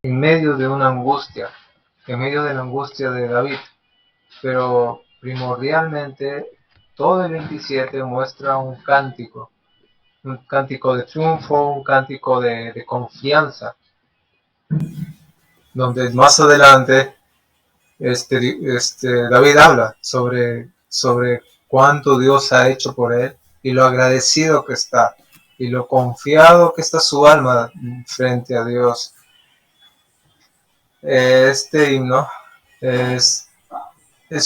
en medio de una angustia, en medio de la angustia de David. Pero primordialmente todo el 27 muestra un cántico de triunfo, un cántico de confianza, donde más adelante David habla sobre cuánto Dios ha hecho por él y lo agradecido que está y lo confiado que está su alma frente a Dios. Este himno es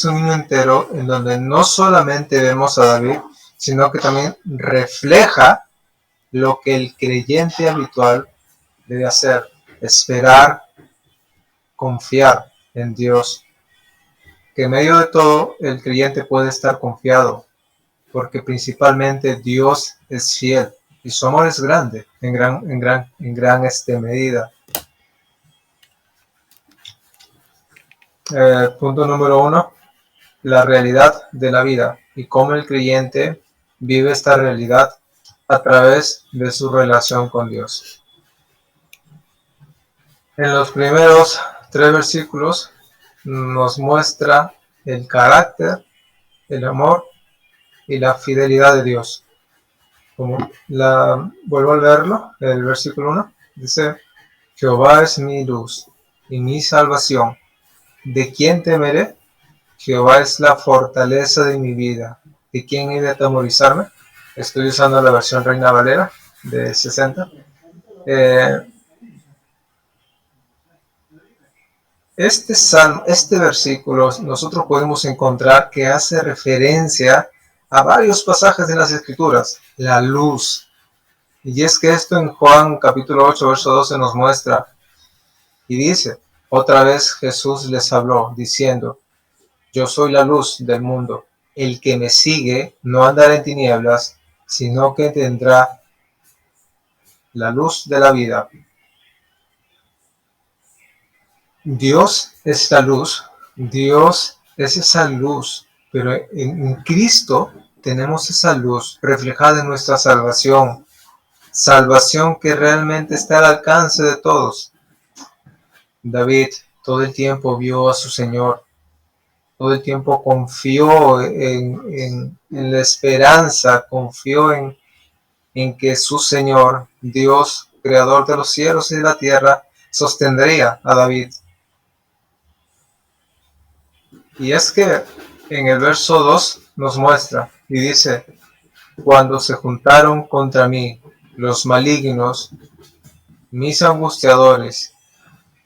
un himno entero en donde no solamente vemos a David, sino que también refleja lo que el creyente habitual debe hacer: esperar, confiar en Dios. Que en medio de todo el creyente puede estar confiado, porque principalmente Dios es fiel y su amor es grande en gran medida. Punto número 1, la realidad de la vida y cómo el creyente vive esta realidad a través de su relación con Dios. En los primeros 3 versículos nos muestra el carácter, el amor y la fidelidad de Dios. Vuelvo a leerlo, el versículo 1 dice: Jehová es mi luz y mi salvación. ¿De quién temeré? Jehová es la fortaleza de mi vida. ¿De quién he de atemorizarme? Estoy usando la versión Reina Valera de 60. Este versículo nosotros podemos encontrar que hace referencia a varios pasajes de las Escrituras. La luz. Y es que esto en Juan capítulo 8, verso 12 nos muestra. Y dice: otra vez Jesús les habló, diciendo: yo soy la luz del mundo. El que me sigue no andará en tinieblas, sino que tendrá la luz de la vida. Dios es la luz, Dios es esa luz, pero en Cristo tenemos esa luz reflejada en nuestra salvación, salvación que realmente está al alcance de todos. David todo el tiempo vio a su Señor, todo el tiempo confió en la esperanza, confió en que su Señor, Dios, creador de los cielos y de la tierra, sostendría a David. Y es que en el verso 2 nos muestra y dice: cuando se juntaron contra mí los malignos, mis angustiadores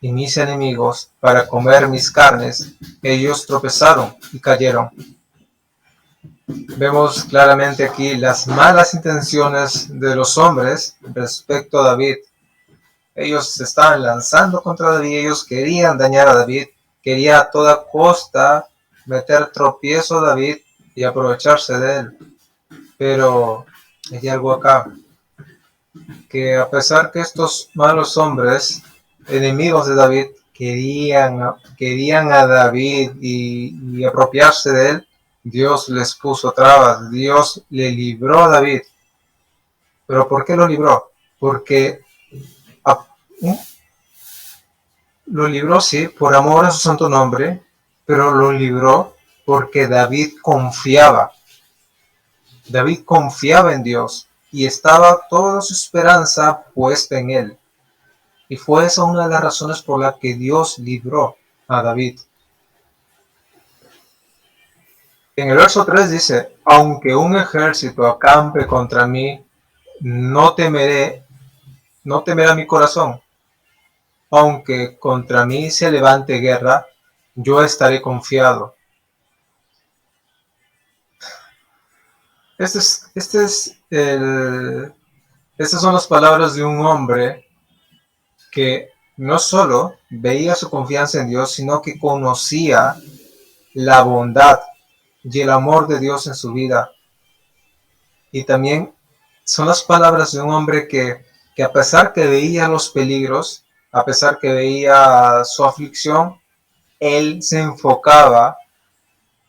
y mis enemigos, para comer mis carnes, ellos tropezaron y cayeron. Vemos claramente aquí las malas intenciones de los hombres respecto a David. Ellos se estaban lanzando contra David, ellos querían dañar a David, quería a toda costa meter tropiezo a David y aprovecharse de él. Pero hay algo acá, que a pesar que estos malos hombres, enemigos de David, querían a David y apropiarse de él, Dios les puso trabas, Dios le libró a David. ¿Pero por qué lo libró? Porque lo libró, sí, por amor a su santo nombre, pero lo libró porque David confiaba. David confiaba en Dios y estaba toda su esperanza puesta en él. Y fue esa una de las razones por las que Dios libró a David. En el verso 3 dice: aunque un ejército acampe contra mí, no temerá mi corazón. Aunque contra mí se levante guerra, yo estaré confiado. Estas son las palabras de un hombre que no solo veía su confianza en Dios, sino que conocía la bondad y el amor de Dios en su vida. Y también son las palabras de un hombre que a pesar que veía los peligros, a pesar que veía su aflicción, él se enfocaba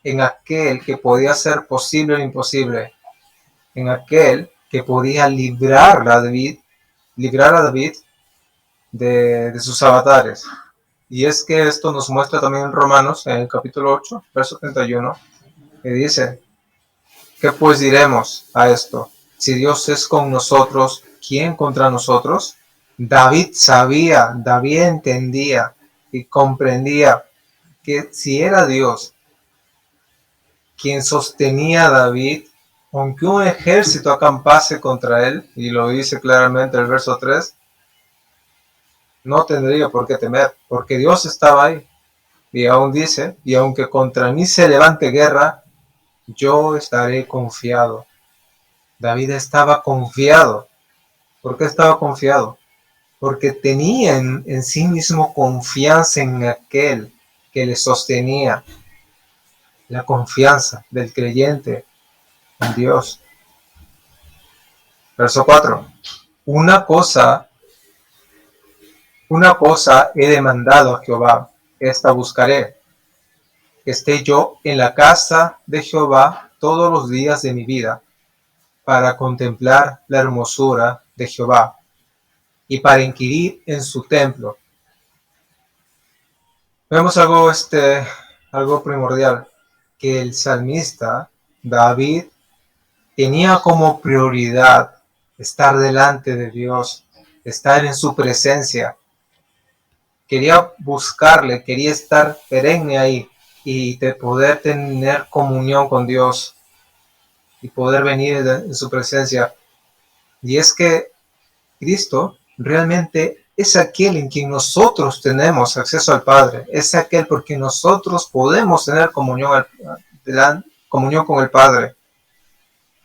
en aquel que podía hacer posible lo imposible, en aquel que podía librar a David de sus avatares. Y es que esto nos muestra también en Romanos, en el capítulo 8, verso 31, que dice: ¿qué pues diremos a esto? Si Dios es con nosotros, ¿quién contra nosotros? David sabía, David entendía y comprendía que si era Dios quien sostenía a David, aunque un ejército acampase contra él, y lo dice claramente el verso 3, no tendría por qué temer, porque Dios estaba ahí. Y aún dice: y aunque contra mí se levante guerra, yo estaré confiado. David estaba confiado. ¿Por qué estaba confiado? Porque tenía en sí mismo confianza en aquel que le sostenía. La confianza del creyente en Dios. Verso 4. Una cosa he demandado a Jehová, esta buscaré, que esté yo en la casa de Jehová todos los días de mi vida, para contemplar la hermosura de Jehová y para inquirir en su templo. Vemos algo primordial, que el salmista David tenía como prioridad estar delante de Dios, estar en su presencia. Quería buscarle, quería estar perenne ahí y de poder tener comunión con Dios y poder venir en su presencia. Y es que Cristo realmente es aquel en quien nosotros tenemos acceso al Padre, es aquel por quien nosotros podemos tener comunión con el Padre.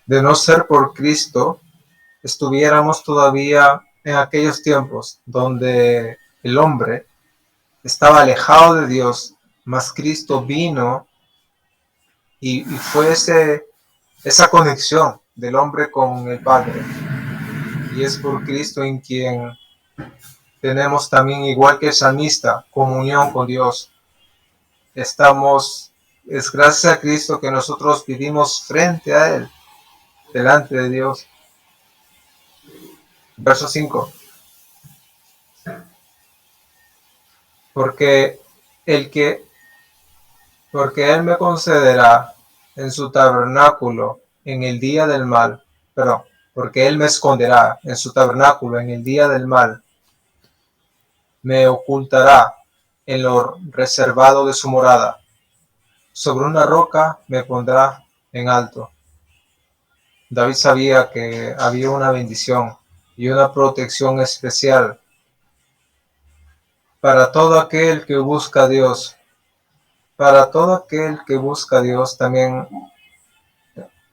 De no ser por Cristo, estuviéramos todavía en aquellos tiempos donde el hombre estaba alejado de Dios, mas Cristo vino y fue esa conexión del hombre con el Padre. Y es por Cristo en quien tenemos también, igual que el salmista, comunión con Dios. Es gracias a Cristo que nosotros vivimos frente a Él, delante de Dios. Verso 5. Porque Él me concederá en su tabernáculo en el día del mal, porque Él me esconderá en su tabernáculo en el día del mal, me ocultará en lo reservado de su morada, sobre una roca me pondrá en alto. David sabía que había una bendición y una protección especial para todo aquel que busca a Dios. Para todo aquel que busca a Dios, también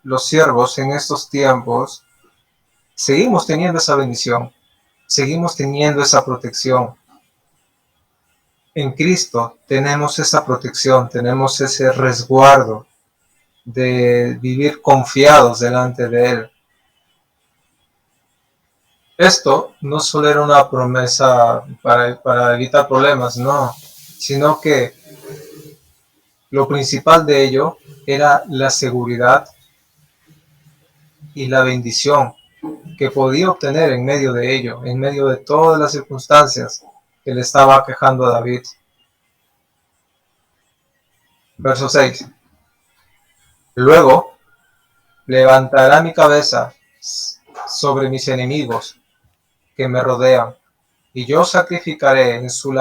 los siervos en estos tiempos seguimos teniendo esa bendición, seguimos teniendo esa protección. En Cristo tenemos esa protección, tenemos ese resguardo de vivir confiados delante de Él. Esto no solo era una promesa para evitar problemas, no, sino que lo principal de ello era la seguridad y la bendición que podía obtener en medio de ello, en medio de todas las circunstancias que le estaba aquejando a David. Verso 6. Luego levantará mi cabeza sobre mis enemigos que me rodean, y yo sacrificaré en su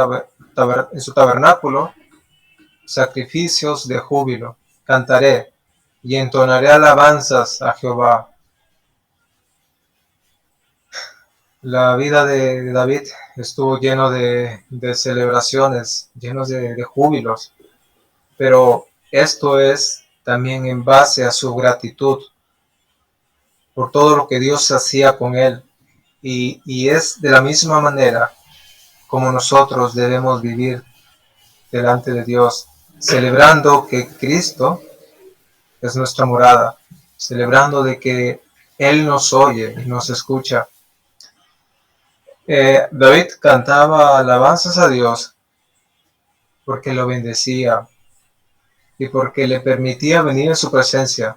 tabernáculo sacrificios de júbilo, cantaré y entonaré alabanzas a Jehová. La vida de David estuvo lleno de celebraciones, llenos de júbilos, pero esto es también en base a su gratitud por todo lo que Dios hacía con él, y es de la misma manera como nosotros debemos vivir delante de Dios, celebrando que Cristo es nuestra morada, celebrando de que Él nos oye y nos escucha. David cantaba alabanzas a Dios porque lo bendecía y porque le permitía venir en su presencia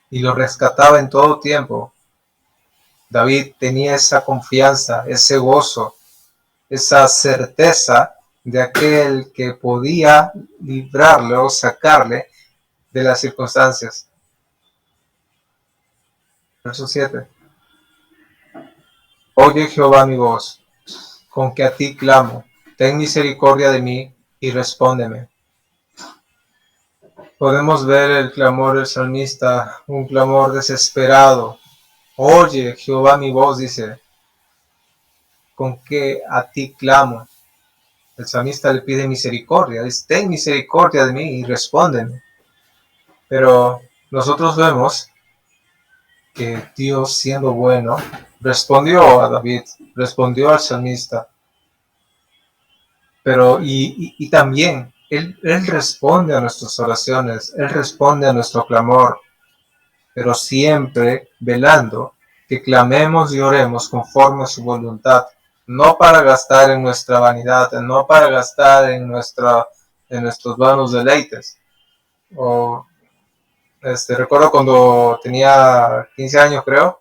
y lo rescataba en todo tiempo. David tenía esa confianza, ese gozo esa certeza de aquel que podía librarle o sacarle de las circunstancias. Verso 7. Oye Jehová mi voz, con que a ti clamo. Ten misericordia de mí y respóndeme. Podemos ver el clamor del salmista, un clamor desesperado. Oye Jehová mi voz, dice, con que a ti clamo. El salmista le pide misericordia, dice, ten misericordia de mí y respóndeme. Pero nosotros vemos que Dios, siendo bueno, respondió a David, respondió al salmista. Pero y también él responde a nuestras oraciones, Él responde a nuestro clamor, pero siempre velando que clamemos y oremos conforme a su voluntad, no para gastar en nuestra vanidad, no para gastar en nuestros vanos deleites. O recuerdo cuando tenía 15 años, creo,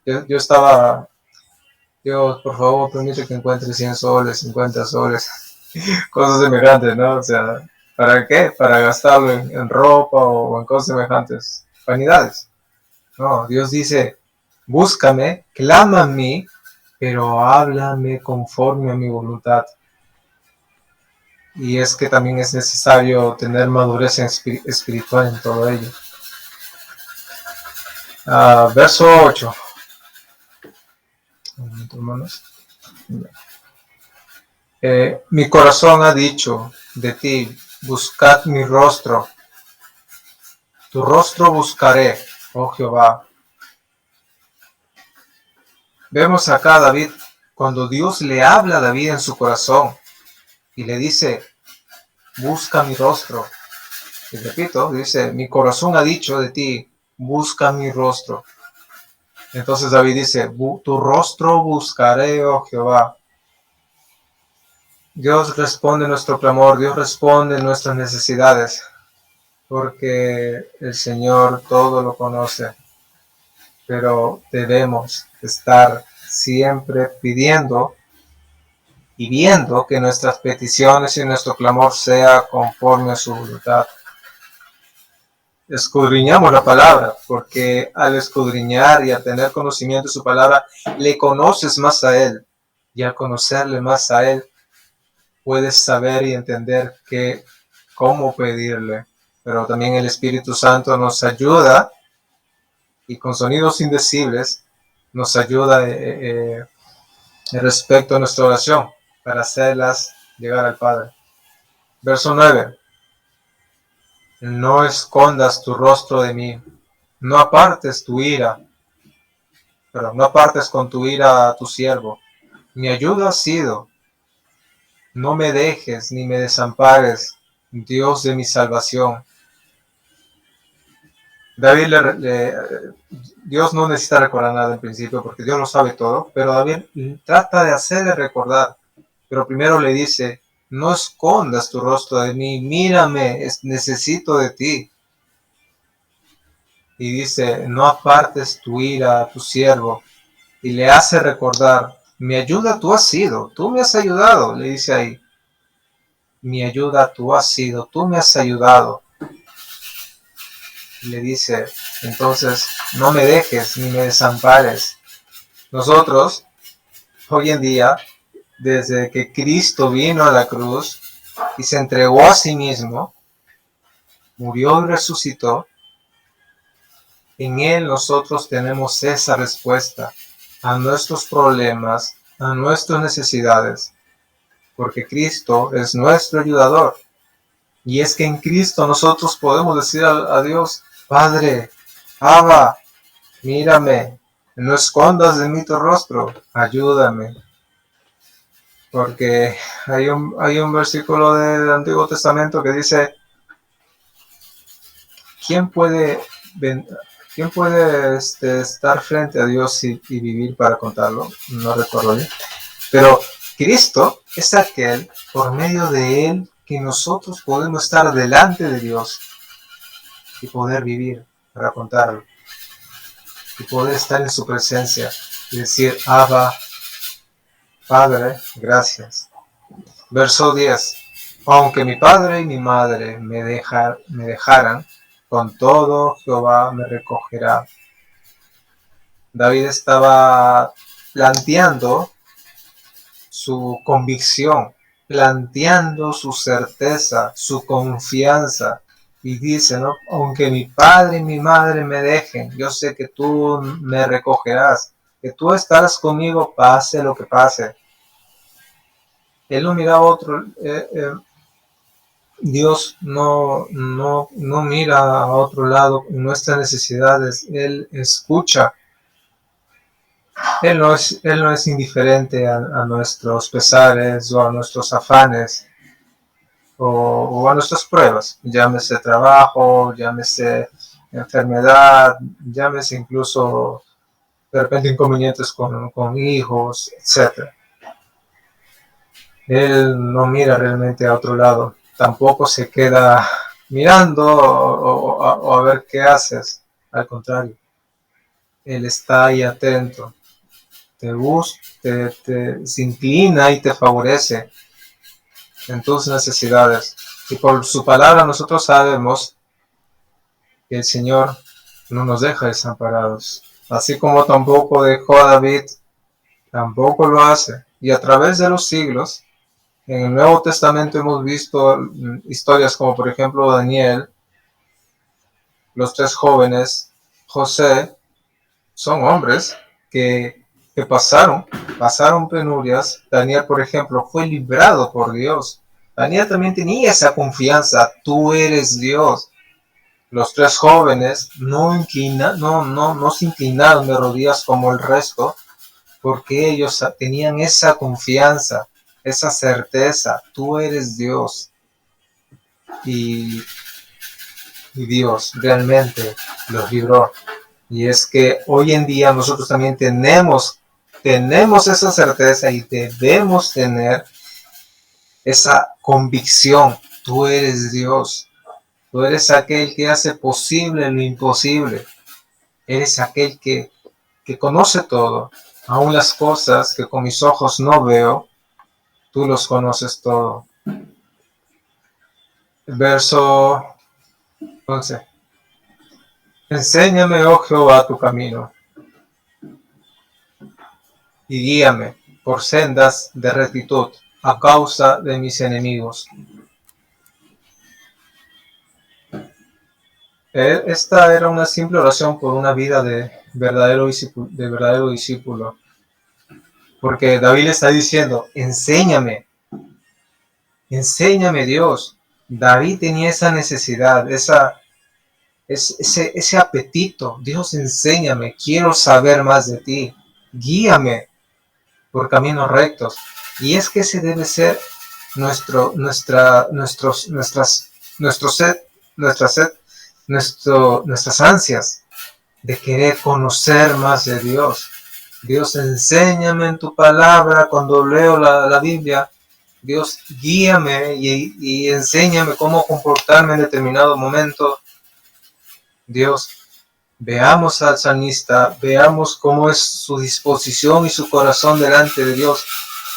yo estaba, Dios, por favor, permite que encuentre 100 soles, 50 soles, cosas semejantes, ¿no? O sea, ¿para qué? Para gastarlo en ropa o en cosas semejantes, vanidades. No, Dios dice, búscame, clama a mí, pero háblame conforme a mi voluntad. Y es que también es necesario tener madurez espiritual en todo ello. Verso 8. Un momento, hermanos. Mi corazón ha dicho de ti, buscad mi rostro. Tu rostro buscaré, oh Jehová. Vemos acá a David, cuando Dios le habla a David en su corazón y le dice, busca mi rostro. Y repito, dice, mi corazón ha dicho de ti, busca mi rostro. Entonces David dice, tu rostro buscaré, oh Jehová. Dios responde nuestro clamor, Dios responde nuestras necesidades, porque el Señor todo lo conoce. Pero debemos estar siempre pidiendo y viendo que nuestras peticiones y nuestro clamor sea conforme a su voluntad. Escudriñamos la palabra, porque al escudriñar y al tener conocimiento de su palabra, le conoces más a Él, y al conocerle más a Él, puedes saber y entender cómo pedirle. Pero también el Espíritu Santo nos ayuda, y con sonidos indecibles, nos ayuda respecto a nuestra oración, para hacerlas llegar al Padre. Verso 9. No escondas tu rostro de mí, no apartes tu ira, no apartes con tu ira a tu siervo. Mi ayuda has sido, no me dejes ni me desampares, Dios de mi salvación. David Dios no necesita recordar nada en principio, porque Dios lo sabe todo, pero David trata de hacerle recordar, pero primero le dice, no escondas tu rostro de mí, mírame, necesito de ti. Y dice, no apartes tu ira a tu siervo. Y le hace recordar, mi ayuda tú has sido, tú me has ayudado, le dice ahí. Mi ayuda tú has sido, tú me has ayudado. Y le dice, entonces, no me dejes ni me desampares. Nosotros, hoy en día, desde que Cristo vino a la cruz y se entregó a sí mismo, murió y resucitó, en Él nosotros tenemos esa respuesta a nuestros problemas, a nuestras necesidades, porque Cristo es nuestro ayudador. Y es que en Cristo nosotros podemos decir a Dios, Padre, Abba, mírame, no escondas de mí tu rostro, ayúdame. Porque hay un versículo del Antiguo Testamento que dice, ¿quién puede estar frente a Dios y vivir para contarlo? No recuerdo bien. Pero Cristo es aquel, por medio de Él, que nosotros podemos estar delante de Dios y poder vivir para contarlo. Y poder estar en su presencia y decir, Abba, Padre, gracias. Verso 10. Aunque mi padre y mi madre me dejaran, con todo Jehová me recogerá. David estaba planteando su convicción, planteando su certeza, su confianza. Y dice, ¿no? Aunque mi padre y mi madre me dejen, yo sé que tú me recogerás, que tú estarás conmigo pase lo que pase. Él no miraba a otro, Dios no mira a otro lado en nuestras necesidades, Él escucha. Él no es indiferente a nuestros pesares o a nuestros afanes o a nuestras pruebas, llámese trabajo, llámese enfermedad, llámese incluso de repente inconvenientes con hijos, etc. Él no mira realmente a otro lado, tampoco se queda mirando o a ver qué haces, al contrario, Él está ahí atento, te busca, se inclina y te favorece en tus necesidades. Y por su palabra nosotros sabemos que el Señor no nos deja desamparados. Así como tampoco dejó a David, tampoco lo hace. Y a través de los siglos, en el Nuevo Testamento hemos visto historias como por ejemplo Daniel, los 3 jóvenes, José, son hombres que pasaron penurias. Daniel, por ejemplo, fue librado por Dios. Daniel también tenía esa confianza, tú eres Dios. Los 3 jóvenes no se inclinaron de rodillas como el resto, porque ellos tenían esa confianza, esa certeza, tú eres Dios. Y Dios realmente los libró. Y es que hoy en día nosotros también tenemos esa certeza y debemos tener esa convicción. Tú eres Dios. Tú eres aquel que hace posible lo imposible. Eres aquel que conoce todo. Aún las cosas que con mis ojos no veo, tú los conoces todo. El verso 11. Enséñame, oh Jehová, tu camino, y guíame por sendas de rectitud a causa de mis enemigos. Esta era una simple oración por una vida de verdadero discípulo. Porque David le está diciendo, enséñame Dios. David tenía esa necesidad, ese apetito. Dios, enséñame, quiero saber más de ti. Guíame por caminos rectos. Y es que ese debe ser nuestras ansias de querer conocer más de Dios. Dios, enséñame en tu palabra. Cuando leo la Biblia, Dios, guíame y enséñame cómo comportarme en determinado momento. Dios, veamos al salmista, veamos cómo es su disposición y su corazón delante de Dios,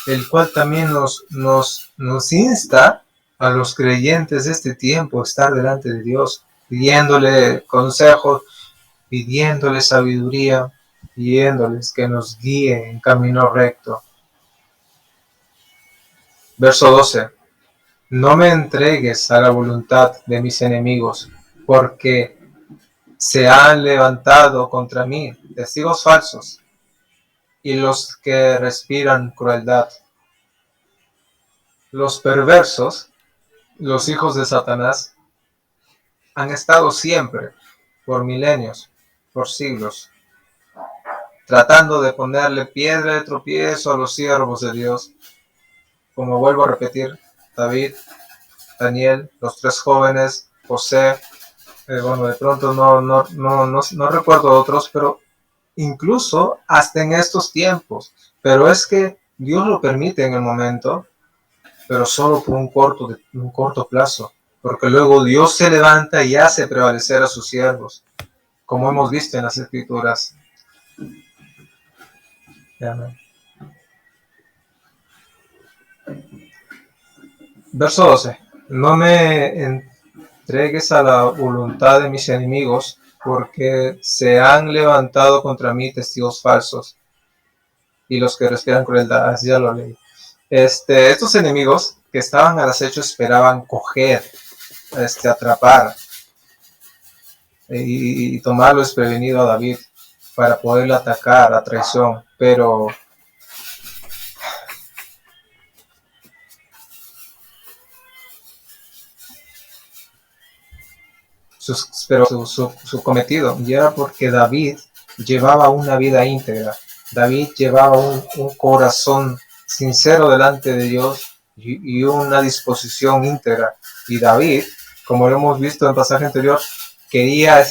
el cual también nos insta a los creyentes de este tiempo a estar delante de Dios, pidiéndole consejos, pidiéndole sabiduría, pidiéndoles que nos guíe en camino recto. Verso 12. No me entregues a la voluntad de mis enemigos, porque se han levantado contra mí testigos falsos y los que respiran crueldad. Los perversos, los hijos de Satanás, han estado siempre, por milenios, por siglos, tratando de ponerle piedra de tropiezo a los siervos de Dios. Como vuelvo a repetir, David, Daniel, los 3 jóvenes, José, de pronto no recuerdo otros, pero incluso hasta en estos tiempos. Pero es que Dios lo permite en el momento, pero solo por un corto plazo, porque luego Dios se levanta y hace prevalecer a sus siervos, como hemos visto en las Escrituras. Amén. Verso 12. No me entregues a la voluntad de mis enemigos, porque se han levantado contra mí testigos falsos y los que respiran crueldad. Así ya lo leí. Estos enemigos que estaban al acecho esperaban coger, atrapar y tomarlo desprevenido a David para poderle atacar a traición, pero su cometido, y era porque David llevaba una vida íntegra. David llevaba un corazón sincero delante de Dios y una disposición íntegra. Y David, como lo hemos visto en el pasaje anterior, quería,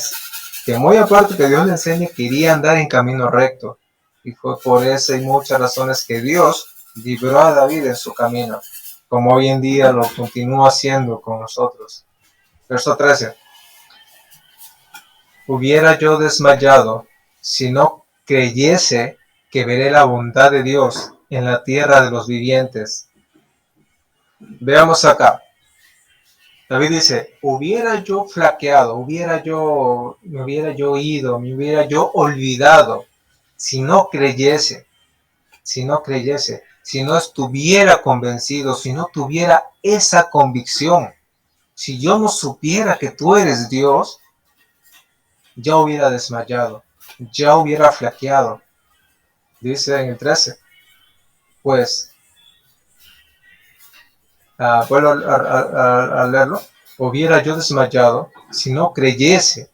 que muy aparte que Dios le enseñe, quería andar en camino recto. Y fue por esa y muchas razones que Dios libró a David en su camino, como hoy en día lo continúa haciendo con nosotros. Verso 13. Hubiera yo desmayado si no creyese que veré la bondad de Dios en la tierra de los vivientes. Veamos acá. David dice, hubiera yo flaqueado, me hubiera yo ido, me hubiera yo olvidado, si no creyese, si no estuviera convencido, si no tuviera esa convicción, si yo no supiera que tú eres Dios, ya hubiera desmayado, ya hubiera flaqueado. Dice en el 13, pues, vuelvo a leerlo, hubiera yo desmayado si no creyese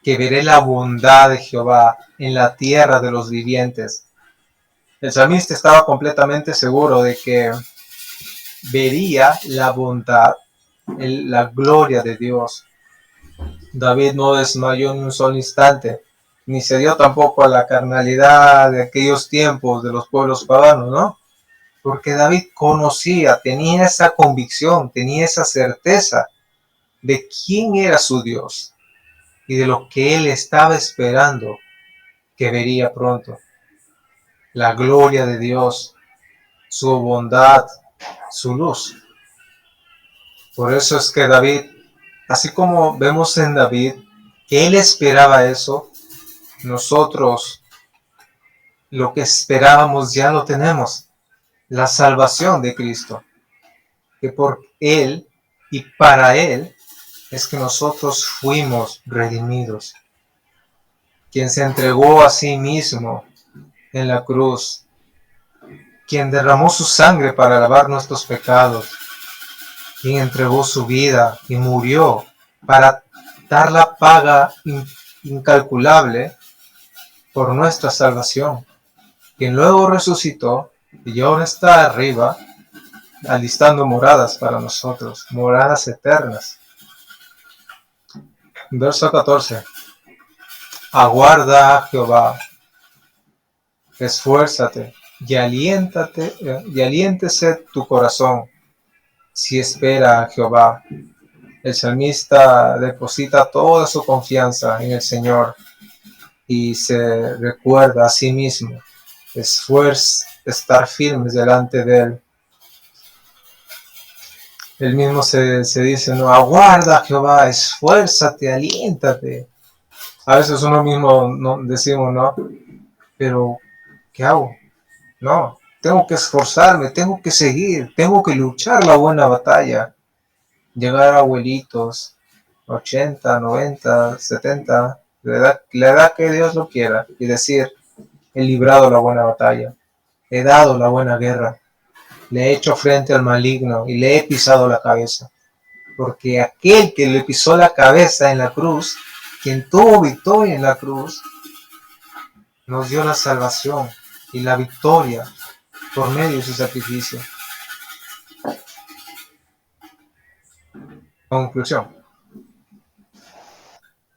que veré la bondad de Jehová en la tierra de los vivientes. El salmista estaba completamente seguro de que vería la bondad, la gloria de Dios. David no desmayó en un solo instante, ni se dio tampoco a la carnalidad de aquellos tiempos de los pueblos paganos, ¿no? Porque David conocía, tenía esa convicción, tenía esa certeza de quién era su Dios y de lo que él estaba esperando que vería pronto. La gloria de Dios, su bondad, su luz. Por eso es que David, así como vemos en David que él esperaba eso, nosotros lo que esperábamos ya lo tenemos, la salvación de Cristo, que por él y para él es que nosotros fuimos redimidos. Quien se entregó a sí mismo en la cruz, quien derramó su sangre para lavar nuestros pecados, quien entregó su vida y murió para dar la paga incalculable por nuestra salvación, quien luego resucitó y ahora está arriba, alistando moradas para nosotros, moradas eternas. Verso 14. Aguarda a Jehová, esfuérzate y aliéntese tu corazón si espera a Jehová. El salmista deposita toda su confianza en el Señor y se recuerda a sí mismo, estar firmes delante de Él. Él mismo se dice, no, aguarda Jehová, esfuérzate, aliéntate. A veces uno mismo no, decimos, no, pero ¿qué hago? No, tengo que esforzarme, tengo que seguir, tengo que luchar la buena batalla. Llegar a abuelitos, 80, 90, 70, la edad que Dios lo quiera, y decir, he librado la buena batalla, he dado la buena guerra, le he hecho frente al maligno y le he pisado la cabeza. Porque aquel que le pisó la cabeza en la cruz, quien tuvo victoria en la cruz, nos dio la salvación y la victoria por medio de su sacrificio. Conclusión.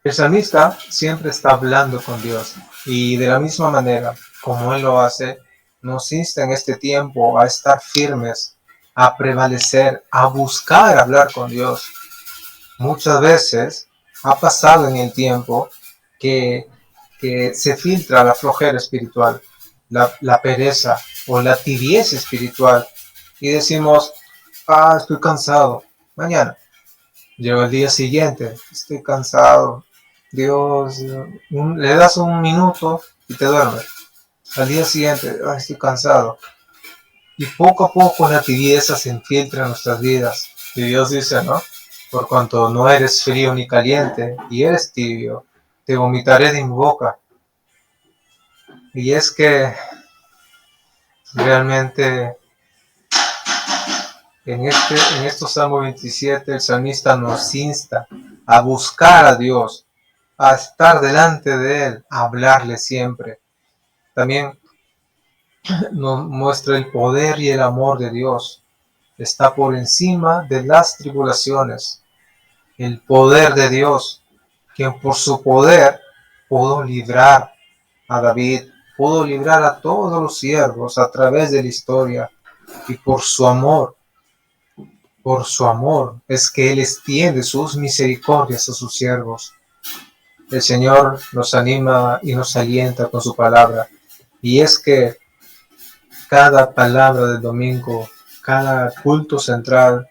El salmista siempre está hablando con Dios y de la misma manera como Él lo hace, nos insta en este tiempo a estar firmes, a prevalecer, a buscar hablar con Dios. Muchas veces ha pasado en el tiempo que se filtra la flojera espiritual, la pereza o la tibieza espiritual y decimos, estoy cansado. Mañana. Llega el día siguiente, estoy cansado. Dios, le das un minuto y te duermes. Al día siguiente, estoy cansado. Y poco a poco la tibieza se infiltra en nuestras vidas. Y Dios dice, ¿no? Por cuanto no eres frío ni caliente y eres tibio, te vomitaré de mi boca. Y es que realmente en estos Salmo 27 el salmista nos insta a buscar a Dios, a estar delante de Él, a hablarle siempre. También nos muestra el poder y el amor de Dios. Está por encima de las tribulaciones. El poder de Dios, quien por su poder pudo librar a David, pudo librar a todos los siervos a través de la historia. Y por su amor es que Él extiende sus misericordias a sus siervos. El Señor nos anima y nos alienta con su palabra. Y es que cada palabra del domingo, cada culto central,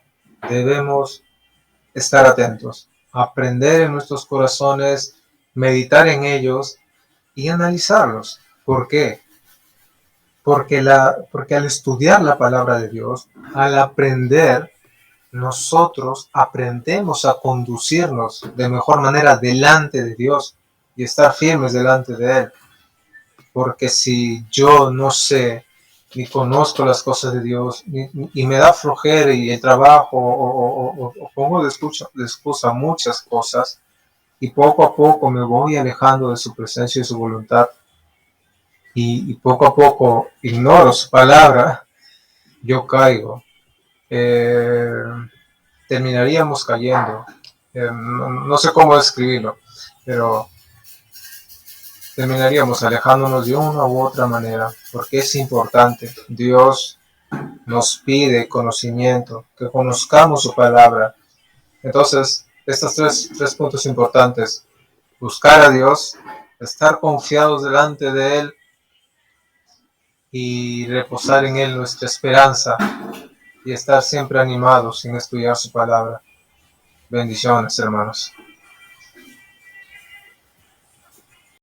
debemos estar atentos, aprender en nuestros corazones, meditar en ellos y analizarlos. ¿Por qué? Porque al estudiar la palabra de Dios, al aprender, nosotros aprendemos a conducirnos de mejor manera delante de Dios y estar firmes delante de Él. Porque si yo no sé ni conozco las cosas de Dios y me da flojera y el trabajo o pongo de excusa muchas cosas y poco a poco me voy alejando de su presencia y su voluntad y poco a poco ignoro su palabra, yo caigo. Terminaríamos cayendo. No sé cómo describirlo, pero terminaríamos alejándonos de una u otra manera, porque es importante. Dios nos pide conocimiento, que conozcamos su palabra. Entonces, estos tres puntos importantes: buscar a Dios, estar confiados delante de Él y reposar en Él nuestra esperanza y estar siempre animados en estudiar su palabra. Bendiciones, hermanos.